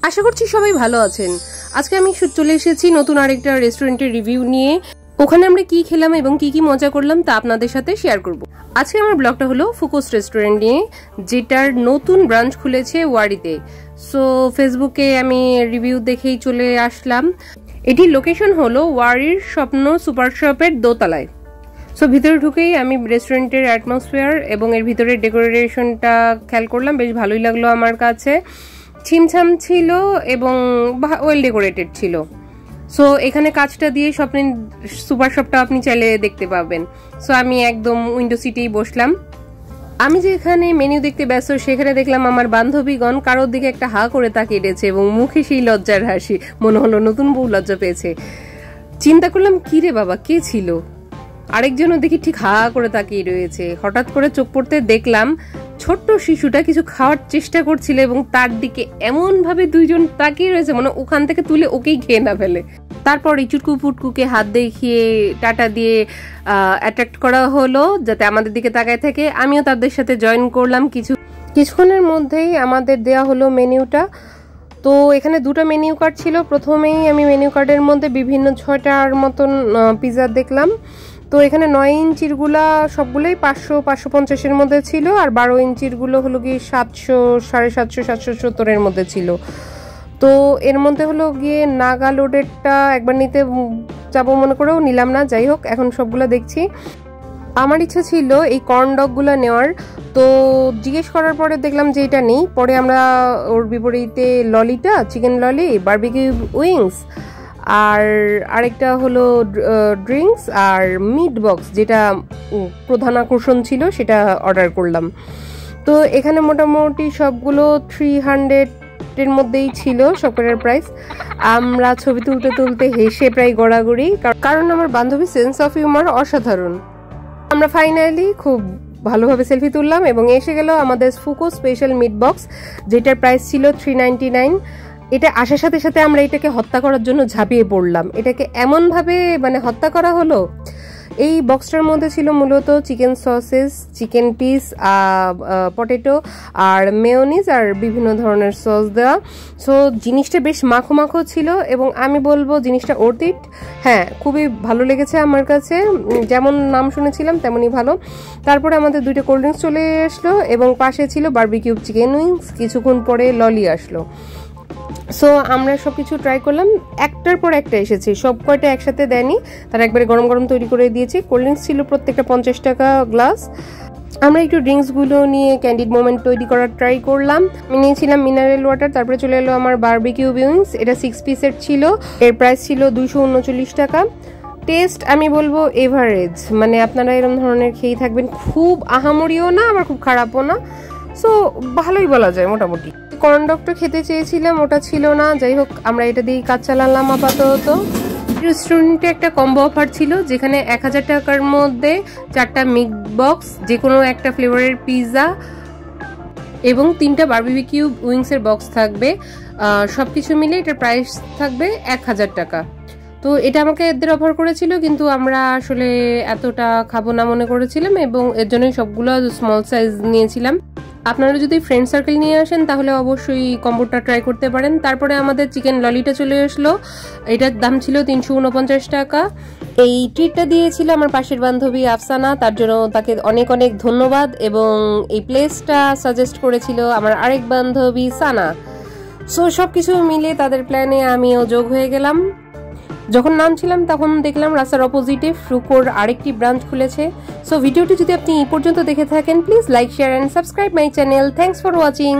আশা করছি সবাই ভালো আছেন। আজকে আমি চলে এসেছি নতুন আরেকটা রেস্টুরেন্টের রিভিউ নিয়ে। ওখানে আমরা কি খেলাম এবং কি কি মজা করলাম তা আপনাদের সাথে শেয়ার করব। আজকে আমার ব্লগটা হলো ফোকাস রেস্টুরেন্ট নিয়ে, যেটার নতুন ব্রাঞ্চ খুলেছে ওয়ারিতে। সো ফেসবুকে আমি রিভিউ দেখেই চলে আসলাম। এটির লোকেশন হলো ওয়ারির স্বপ্ন সুপার শপের দোতলায়। সো ভিতরে ঢুকেই আমি রেস্টুরেন্টের অ্যাটমসফিয়ার এবং এর ভিতরের ডেকোরেশনটা খেয়াল করলাম, বেশ ভালোই লাগলো আমার কাছে। ছিমছাম ছিল এবং ওয়েল ডেকোরেটেড ছিল। সো এখানে কাজটা দিয়ে স্বপ্নের সুপার শপটা আপনি চাইলে দেখতে পাবেন। সো আমি একদম উইন্ডো সিটেই বসলাম। আমি যেখানে মেনু দেখতে ব্যস্ত সেখানে দেখলাম আমার বান্ধবীগণ কারোর দিকে একটা হা করে তাকিয়ে রয়েছে এবং মুখে সেই লজ্জার হাসি। মনে হলো নতুন বউ লজ্জা পেয়েছে। চিন্তা করলাম কি রে বাবা, কে ছিল? আরেকজনও দেখি ঠিক হা করে তাকিয়ে রয়েছে। হঠাৎ করে চোখ পড়তে দেখলাম ছোট্ট শিশুটা কিছু খাওয়ার চেষ্টা করছিল এবং তার দিকে এমন ভাবে দুইজন তাকিয়ে রয়েছে মানে ওখান থেকে তুলে ওকেই খেয়ে না ফেলে। তারপর এই চুটকু ফুটকুকে হাত দেখিয়ে টাটা দিয়ে অ্যাট্রাক্ট করা হলো যাতে আমাদের দিকে তাকায় থাকে। আমিও তাদের সাথে জয়েন করলাম। কিছুক্ষণের মধ্যেই আমাদের দেয়া হলো মেনুটা। তো এখানে দুটো মেনু কার্ড ছিল। প্রথমেই আমি মেনু কার্ডের মধ্যে বিভিন্ন 6টার মতন পিৎজা দেখলাম। তো এখানে 9 ইঞ্চির গুলা সবগুলোই 500-550-এর মধ্যে ছিল, আর 12 ইঞ্চির গুলো হলো গিয়ে 700, 750, 770-এর মধ্যে ছিল। তো এর মধ্যে হলো গিয়ে নাগা লোডেডটা একবার নিতে যাবো মনে করেও নিলাম না। যাই হোক, এখন সবগুলো দেখছি। আমার ইচ্ছা ছিল এই কর্ন ডগগুলো নেওয়ার। তো জিজ্ঞেস করার পরে দেখলাম যে এটা নেই। পরে আমরা ওর বিপরীতে ললিটা, চিকেন ললি, বারবিকিউ উইংস, আর আরেকটা হলো ড্রিঙ্কস আর মিট বক্স, যেটা প্রধান আকর্ষণ ছিল, সেটা অর্ডার করলাম। তো এখানে মোটামুটি সবগুলো 300-এর মধ্যেই ছিল সবকটার প্রাইস। আমরা ছবি তুলতে তুলতে হেসে প্রায় গড়াগড়ি, কারণ আমার বান্ধবী সেন্স অফ হিউমার অসাধারণ। আমরা ফাইনালি খুব ভালোভাবে সেলফি তুললাম এবং এসে গেল আমাদের ফুকো স্পেশাল মিট বক্স, যেটার প্রাইস ছিল 399। এটা আসার সাথে সাথে আমরা এটাকে হত্যা করার জন্য ঝাঁপিয়ে পড়লাম। এটাকে এমন ভাবে হত্যা করা হলো। এই বক্সটার মধ্যে ছিল মূলত chicken sausage, chicken piece, potato আর মেয়োনিজ আর বিভিন্ন ধরনের সস দেওয়া। সো জিনিসটা বেশ মাখো মাখো ছিল এবং আমি বলবো জিনিসটা ওর্থ ইট। হ্যাঁ, খুবই ভালো লেগেছে আমার কাছে। যেমন নাম শুনেছিলাম তেমনই ভালো। তারপরে আমাদের 2টা কোল্ড ড্রিঙ্কস চলে আসলো এবং পাশে ছিল বারবিকিউ চিকেন উইংস। কিছুক্ষণ পরে ললি আসলো। সো আমরা সবকিছু ট্রাই করলাম, একটার পর একটা এসেছে, সব কয়টা একসাথে দেয়নি, তারা একবারে গরম গরম তৈরি করে দিয়েছে। কোল্ড ড্রিঙ্কস ছিল প্রত্যেকটা 50 টাকা গ্লাস। আমরা একটু ড্রিঙ্কসগুলো নিয়ে ক্যান্ডিড মোমেন্ট তৈরি করার ট্রাই করলাম। আমি নিয়েছিলাম মিনারেল ওয়াটার। তারপরে চলে এলো আমার বারবিকিউ উইংস। এটা 6 পিসের ছিল, এর প্রাইস ছিল 239 টাকা। টেস্ট আমি বলবো এভারেজ, মানে আপনারা এরকম ধরনের খেয়ে থাকবেন। খুব আহামরিও না, আবার খুব খারাপও না। সো ভালোই বলা যায় মোটামুটি। কর্ন ডগটা খেতে চেয়েছিলাম, ওটা ছিল না। যাই হোক, আমরা এটা দিয়েই কাজ চালালাম আপাতত। রেস্টুরেন্টে একটা কম্বো অফার ছিল, যেখানে 1000 টাকার মধ্যে 4টা মিট বক্স, যে কোনো একটা ফ্লেভারের পিৎজা এবং 3টা বারবিকিউ উইংসের বক্স থাকবে। সবকিছু মিলে এটার প্রাইস থাকবে 1000 টাকা। তো এটা আমাকে এদের অফার করেছিল, কিন্তু আমরা আসলে এতটা খাবো না মনে করেছিলাম এবং এর জন্যই সবগুলো স্মল সাইজ নিয়েছিলাম। আপনারা যদি ফ্রেন্ড সার্কেল নিয়ে আসেন তাহলে অবশ্যই কম্বোটা ট্রাই করতে পারেন। তারপরে আমাদের চিকেন ললিটা চলে আসলো। এটার দাম ছিল 349 টাকা। এই ট্রিটটা দিয়েছিল আমার পাশের বান্ধবী আফসানা, তার জন্য তাকে অনেক অনেক ধন্যবাদ। এবং এই প্লেসটা সাজেস্ট করেছিল আমার আরেক বান্ধবী সানা। সো সবকিছু মিলে তাদের প্ল্যানে আমিও যোগ হয়ে গেলাম। যখন নামছিলাম তখন দেখলাম রাস্তার অপোজিটে ফ্রুকোর আরেকটি ব্রাঞ্চ খুলেছে। সো ভিডিওটি যদি আপনি এই পর্যন্ত দেখে থাকেন, please like, share and subscribe my channel. Thanks for watching.